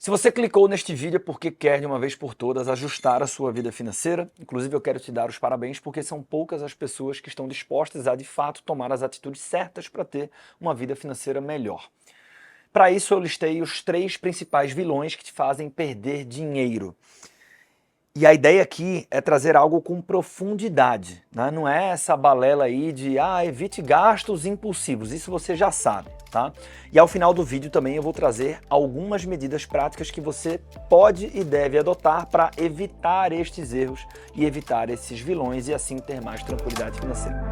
Se você clicou neste vídeo é porque quer de uma vez por todas ajustar a sua vida financeira. Inclusive eu quero te dar os parabéns porque são poucas as pessoas que estão dispostas a de fato tomar as atitudes certas para ter uma vida financeira melhor. Para isso eu listei os 3 principais vilões que te fazem perder dinheiro. E a ideia aqui é trazer algo com profundidade, né? Não é essa balela aí de evite gastos impulsivos, isso você já sabe, tá? E ao final do vídeo também eu vou trazer algumas medidas práticas que você pode e deve adotar para evitar estes erros e evitar esses vilões e assim ter mais tranquilidade financeira.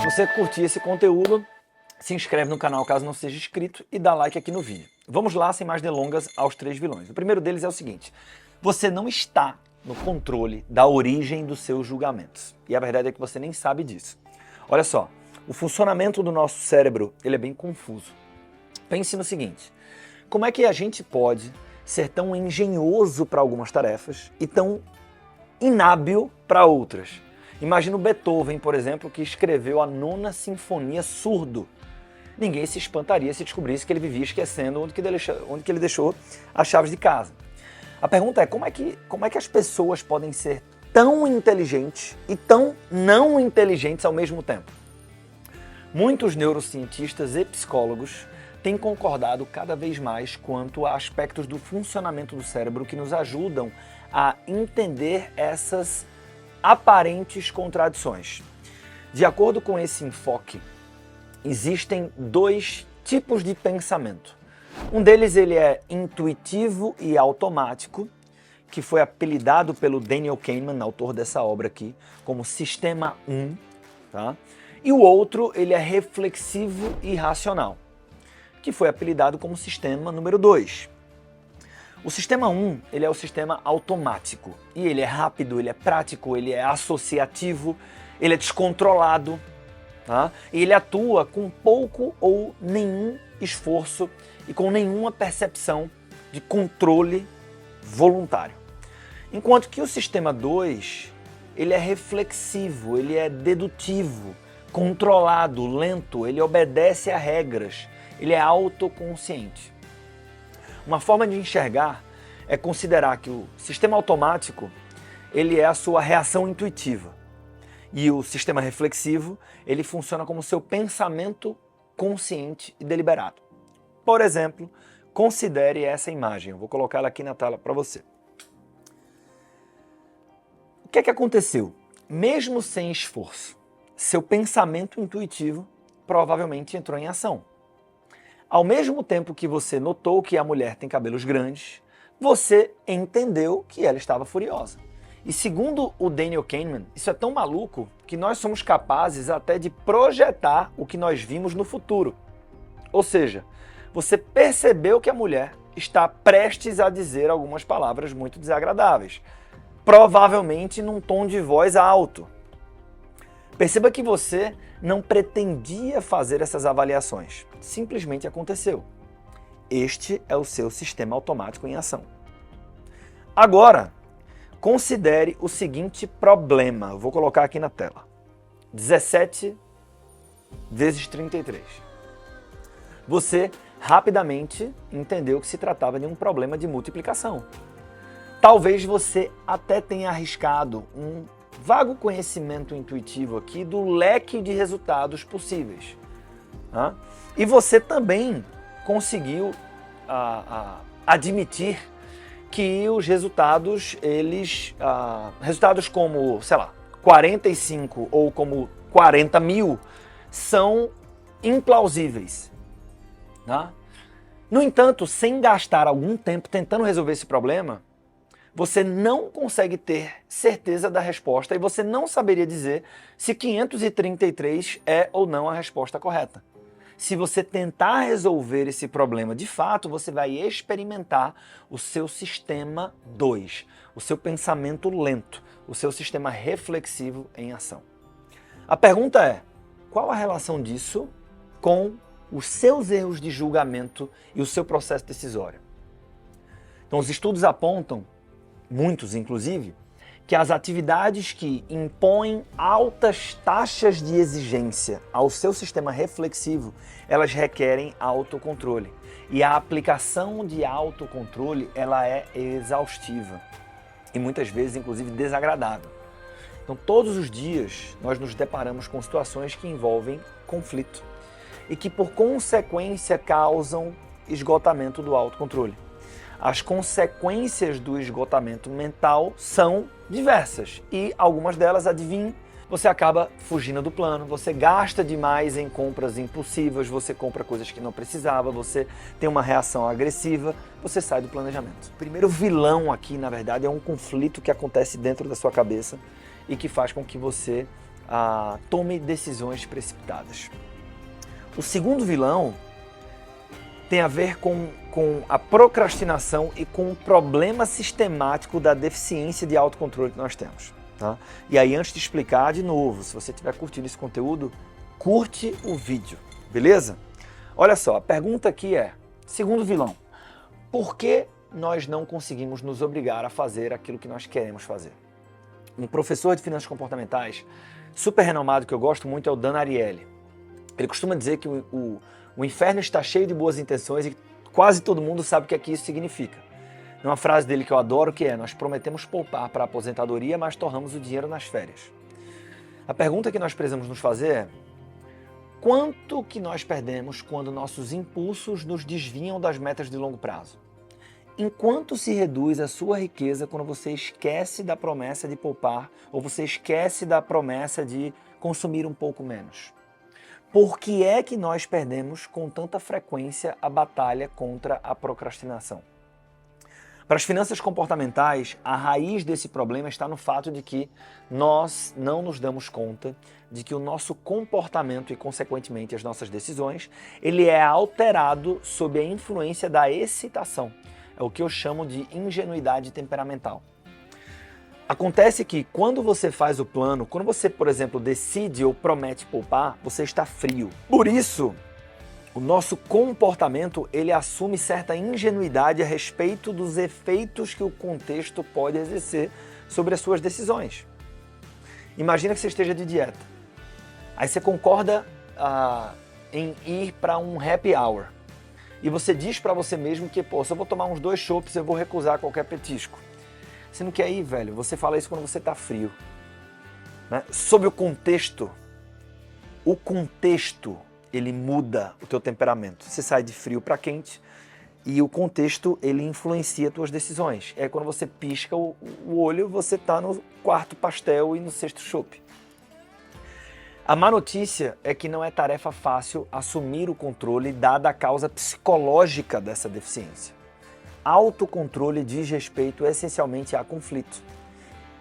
Se você curtir esse conteúdo, se inscreve no canal caso não seja inscrito e dá like aqui no vídeo. Vamos lá, sem mais delongas, aos 3 vilões. O primeiro deles é o seguinte: você não está no controle da origem dos seus julgamentos. E a verdade é que você nem sabe disso. Olha só, o funcionamento do nosso cérebro ele é bem confuso. Pense no seguinte: como é que a gente pode ser tão engenhoso para algumas tarefas e tão inábil para outras? Imagina o Beethoven, por exemplo, que escreveu a 9ª Sinfonia surdo. Ninguém se espantaria se descobrisse que ele vivia esquecendo onde que ele deixou as chaves de casa. A pergunta é, como é que as pessoas podem ser tão inteligentes e tão não inteligentes ao mesmo tempo? Muitos neurocientistas e psicólogos têm concordado cada vez mais quanto a aspectos do funcionamento do cérebro que nos ajudam a entender essas aparentes contradições. De acordo com esse enfoque, existem 2 tipos de pensamento. Um deles ele é intuitivo e automático, que foi apelidado pelo Daniel Kahneman, autor dessa obra aqui, como Sistema 1, tá? E o outro ele é reflexivo e racional, que foi apelidado como Sistema número 2. O Sistema 1 ele é o sistema automático, e ele é rápido, ele é prático, ele é associativo, ele é descontrolado, tá? E ele atua com pouco ou nenhum esforço e com nenhuma percepção de controle voluntário. Enquanto que o Sistema 2 ele é reflexivo, ele é dedutivo, controlado, lento, ele obedece a regras, ele é autoconsciente. Uma forma de enxergar é considerar que o sistema automático ele é a sua reação intuitiva e o sistema reflexivo ele funciona como seu pensamento consciente e deliberado. Por exemplo, considere essa imagem. Eu vou colocar ela aqui na tela para você. O que é que aconteceu? Mesmo sem esforço, seu pensamento intuitivo provavelmente entrou em ação. Ao mesmo tempo que você notou que a mulher tem cabelos grandes, você entendeu que ela estava furiosa. E segundo o Daniel Kahneman, isso é tão maluco que nós somos capazes até de projetar o que nós vimos no futuro. Ou seja, você percebeu que a mulher está prestes a dizer algumas palavras muito desagradáveis, provavelmente num tom de voz alto. Perceba que você não pretendia fazer essas avaliações, simplesmente aconteceu. Este é o seu sistema automático em ação. Agora, considere o seguinte problema, eu vou colocar aqui na tela. 17 vezes 33. Você rapidamente entendeu que se tratava de um problema de multiplicação. Talvez você até tenha arriscado um vago conhecimento intuitivo aqui do leque de resultados possíveis. Tá? E você também conseguiu admitir que os resultados, resultados como, sei lá, 45 ou como 40 mil são implausíveis. Tá? No entanto, sem gastar algum tempo tentando resolver esse problema, você não consegue ter certeza da resposta e você não saberia dizer se 533 é ou não a resposta correta. Se você tentar resolver esse problema de fato, você vai experimentar o seu sistema 2, o seu pensamento lento, o seu sistema reflexivo em ação. A pergunta é, qual a relação disso com os seus erros de julgamento e o seu processo decisório? Então, os estudos apontam, muitos inclusive, que as atividades que impõem altas taxas de exigência ao seu sistema reflexivo, elas requerem autocontrole. E a aplicação de autocontrole, ela é exaustiva e muitas vezes, inclusive, desagradável. Então, todos os dias, nós nos deparamos com situações que envolvem conflito e que, por consequência, causam esgotamento do autocontrole. As consequências do esgotamento mental são diversas e algumas delas, adivinhe, você acaba fugindo do plano, você gasta demais em compras impulsivas, você compra coisas que não precisava, você tem uma reação agressiva, você sai do planejamento. O primeiro vilão aqui, na verdade, é um conflito que acontece dentro da sua cabeça e que faz com que você tome decisões precipitadas. O segundo vilão tem a ver com a procrastinação e com o problema sistemático da deficiência de autocontrole que nós temos. Tá? E aí, antes de explicar de novo, se você estiver curtindo esse conteúdo, curte o vídeo, beleza? Olha só, a pergunta aqui é, segundo vilão, por que nós não conseguimos nos obrigar a fazer aquilo que nós queremos fazer? Um professor de finanças comportamentais super renomado que eu gosto muito é o Dan Ariely. Ele costuma dizer que o inferno está cheio de boas intenções e quase todo mundo sabe o que é que isso significa. Uma frase dele que eu adoro, que é: nós prometemos poupar para a aposentadoria, mas torramos o dinheiro nas férias. A pergunta que nós precisamos nos fazer é: quanto que nós perdemos quando nossos impulsos nos desviam das metas de longo prazo? Enquanto se reduz a sua riqueza quando você esquece da promessa de poupar ou você esquece da promessa de consumir um pouco menos? Por que é que nós perdemos com tanta frequência a batalha contra a procrastinação? Para as finanças comportamentais, a raiz desse problema está no fato de que nós não nos damos conta de que o nosso comportamento e, consequentemente, as nossas decisões, ele é alterado sob a influência da excitação. É o que eu chamo de ingenuidade temperamental. Acontece que quando você faz o plano, quando você, por exemplo, decide ou promete poupar, você está frio. Por isso, o nosso comportamento, ele assume certa ingenuidade a respeito dos efeitos que o contexto pode exercer sobre as suas decisões. Imagina que você esteja de dieta. Aí você concorda em ir para um happy hour. E você diz para você mesmo que, se eu vou tomar uns 2 chopps, eu vou recusar qualquer petisco. Você não quer ir, velho? Você fala isso quando você está frio. Né? Sob o contexto, ele muda o teu temperamento. Você sai de frio para quente e o contexto, ele influencia as tuas decisões. É quando você pisca o olho, você está no 4º pastel e no 6º chopp. A má notícia é que não é tarefa fácil assumir o controle dada a causa psicológica dessa deficiência. Autocontrole diz respeito essencialmente a conflito.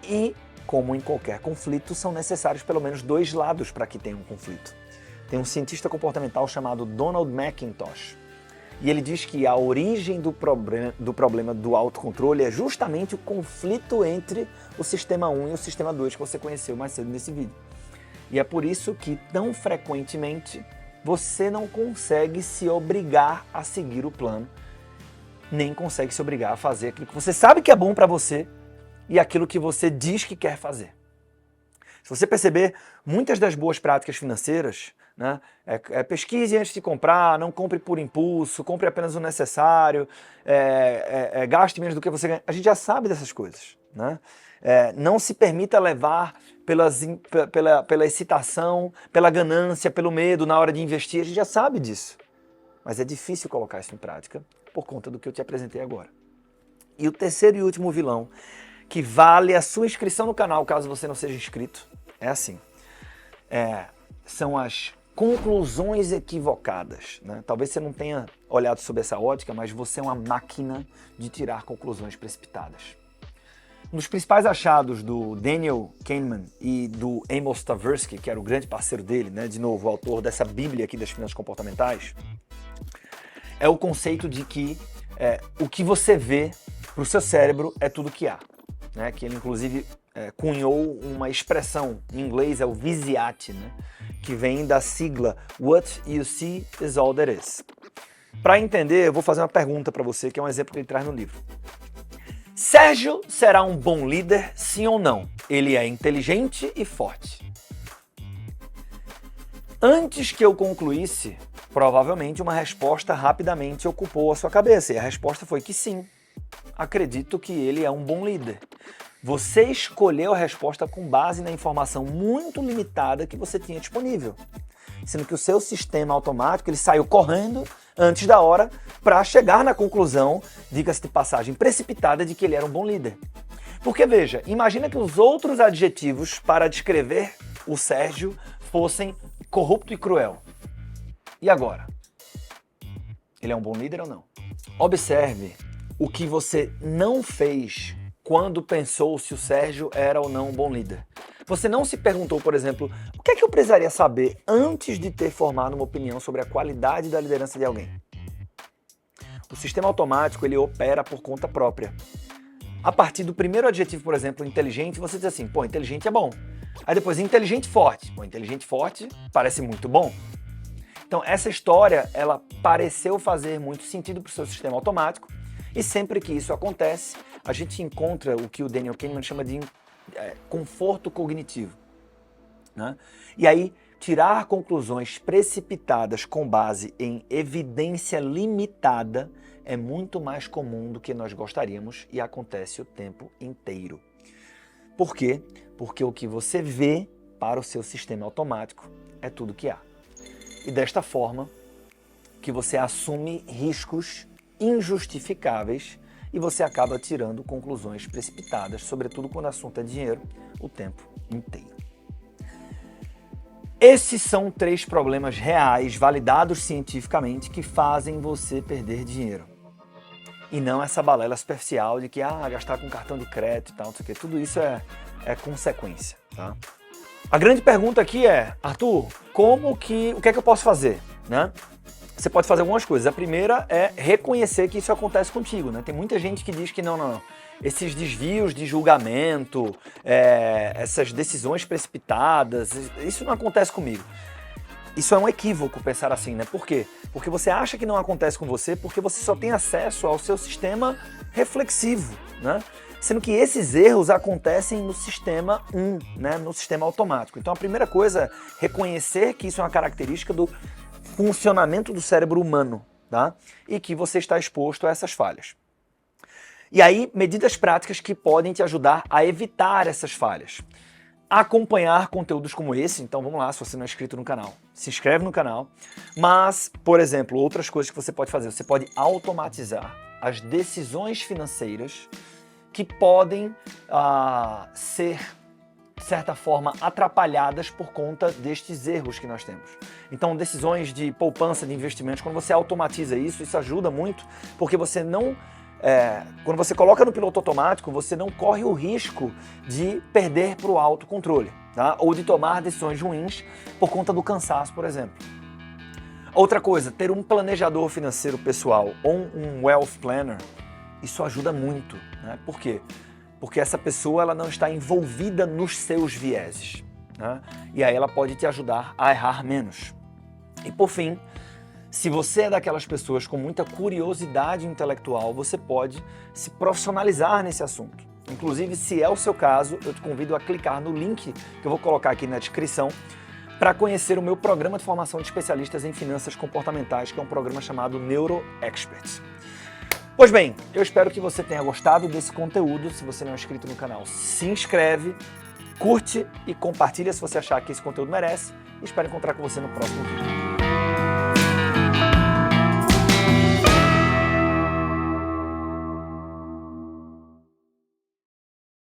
E, como em qualquer conflito, são necessários pelo menos 2 lados para que tenha um conflito. Tem um cientista comportamental chamado Donald McIntosh. E ele diz que a origem do problema do autocontrole é justamente o conflito entre o sistema 1 e o sistema 2 que você conheceu mais cedo nesse vídeo. E é por isso que, tão frequentemente, você não consegue se obrigar a seguir o plano, nem consegue se obrigar a fazer aquilo que você sabe que é bom para você e aquilo que você diz que quer fazer. Se você perceber, muitas das boas práticas financeiras, né, pesquise antes de comprar, não compre por impulso, compre apenas o necessário, gaste menos do que você ganha. A gente já sabe dessas coisas. Né? Não se permita levar pela excitação, pela ganância, pelo medo na hora de investir. A gente já sabe disso. Mas é difícil colocar isso em prática por conta do que eu te apresentei agora. E o terceiro e último vilão, que vale a sua inscrição no canal, caso você não seja inscrito, é assim. São as conclusões equivocadas. Né? Talvez você não tenha olhado sob essa ótica, mas você é uma máquina de tirar conclusões precipitadas. Um dos principais achados do Daniel Kahneman e do Amos Tversky, que era o grande parceiro dele, né? De novo, o autor dessa bíblia aqui das finanças comportamentais, é o conceito de que o que você vê para o seu cérebro é tudo que há. Né? Que ele, inclusive, cunhou uma expressão, em inglês é o Visiate, né? Que vem da sigla What you see is all there is. Para entender, eu vou fazer uma pergunta para você, que é um exemplo que ele traz no livro. Sérgio será um bom líder, sim ou não? Ele é inteligente e forte. Antes que eu concluísse, provavelmente uma resposta rapidamente ocupou a sua cabeça. E a resposta foi que sim. Acredito que ele é um bom líder. Você escolheu a resposta com base na informação muito limitada que você tinha disponível. Sendo que o seu sistema automático ele saiu correndo antes da hora para chegar na conclusão, diga-se de passagem, precipitada de que ele era um bom líder. Porque veja, imagina que os outros adjetivos para descrever o Sérgio fossem corrupto e cruel. E agora? Ele é um bom líder ou não? Observe o que você não fez quando pensou se o Sérgio era ou não um bom líder. Você não se perguntou, por exemplo, o que é que eu precisaria saber antes de ter formado uma opinião sobre a qualidade da liderança de alguém? O sistema automático ele opera por conta própria. A partir do primeiro adjetivo, por exemplo, inteligente, você diz assim, pô, inteligente é bom. Aí depois, inteligente forte. Pô, inteligente forte parece muito bom. Então, essa história, ela pareceu fazer muito sentido para o seu sistema automático e sempre que isso acontece, a gente encontra o que o Daniel Kahneman chama de conforto cognitivo, né? E aí, tirar conclusões precipitadas com base em evidência limitada é muito mais comum do que nós gostaríamos e acontece o tempo inteiro. Por quê? Porque o que você vê para o seu sistema automático é tudo que há. E desta forma que você assume riscos injustificáveis e você acaba tirando conclusões precipitadas, sobretudo quando o assunto é dinheiro, o tempo inteiro. Esses são 3 problemas reais, validados cientificamente, que fazem você perder dinheiro. E não essa balela superficial de que gastar com cartão de crédito e tal, não sei o quê. Tudo isso é consequência, tá? A grande pergunta aqui é, Arthur, o que é que eu posso fazer, né? Você pode fazer algumas coisas. A primeira é reconhecer que isso acontece contigo, né? Tem muita gente que diz que não. Esses desvios de julgamento, essas decisões precipitadas, isso não acontece comigo. Isso é um equívoco pensar assim, né? Por quê? Porque você acha que não acontece com você porque você só tem acesso ao seu sistema reflexivo, né? Sendo que esses erros acontecem no sistema 1, né? No sistema automático. Então a primeira coisa é reconhecer que isso é uma característica do funcionamento do cérebro humano, tá? E que você está exposto a essas falhas. E aí, medidas práticas que podem te ajudar a evitar essas falhas. Acompanhar conteúdos como esse, então vamos lá, se você não é inscrito no canal, se inscreve no canal. Mas, por exemplo, outras coisas que você pode fazer, você pode automatizar as decisões financeiras que podem ser, de certa forma, atrapalhadas por conta destes erros que nós temos. Então, decisões de poupança, de investimentos, quando você automatiza isso ajuda muito, porque você não... quando você coloca no piloto automático, você não corre o risco de perder para o autocontrole, tá? Ou de tomar decisões ruins por conta do cansaço, por exemplo. Outra coisa, ter um planejador financeiro pessoal ou um wealth planner, isso ajuda muito, né? Por quê? Porque essa pessoa ela não está envolvida nos seus vieses, né? E aí ela pode te ajudar a errar menos. E por fim, se você é daquelas pessoas com muita curiosidade intelectual, você pode se profissionalizar nesse assunto. Inclusive, se é o seu caso, eu te convido a clicar no link que eu vou colocar aqui na descrição para conhecer o meu programa de formação de especialistas em finanças comportamentais, que é um programa chamado Neuro Experts. Pois bem, eu espero que você tenha gostado desse conteúdo. Se você não é inscrito no canal, se inscreve, curte e compartilha se você achar que esse conteúdo merece. E espero encontrar com você no próximo vídeo.